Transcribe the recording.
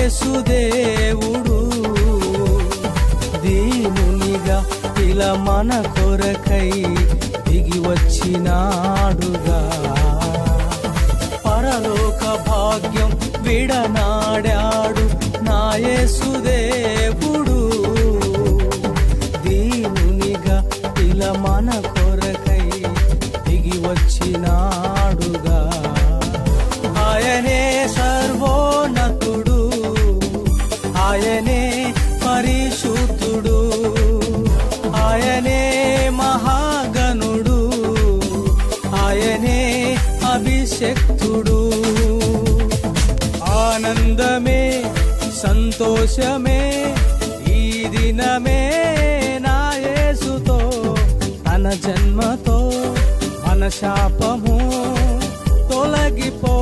యేసుదేవుడు దీనునిగా ఇలా మన కొరకై దిగి వచ్చినాడుగా. పరలోక భాగ్యం విడనాడాడు నా యేసుదేవుడు దీనునిగా ఇలా మన కొరకై దిగి వచ్చినాడుగా. ఆయనే సర్వోన్నతుడు, ఆయనే పరిశుద్ధుడు, ఆయనే మహాగణుడు, ఆయనే అభిషక్తుడు. ఆనందమే సంతోషమే ఈ దినమే నా యేసుతో, తన జన్మతో మన శాపము తొలగిపో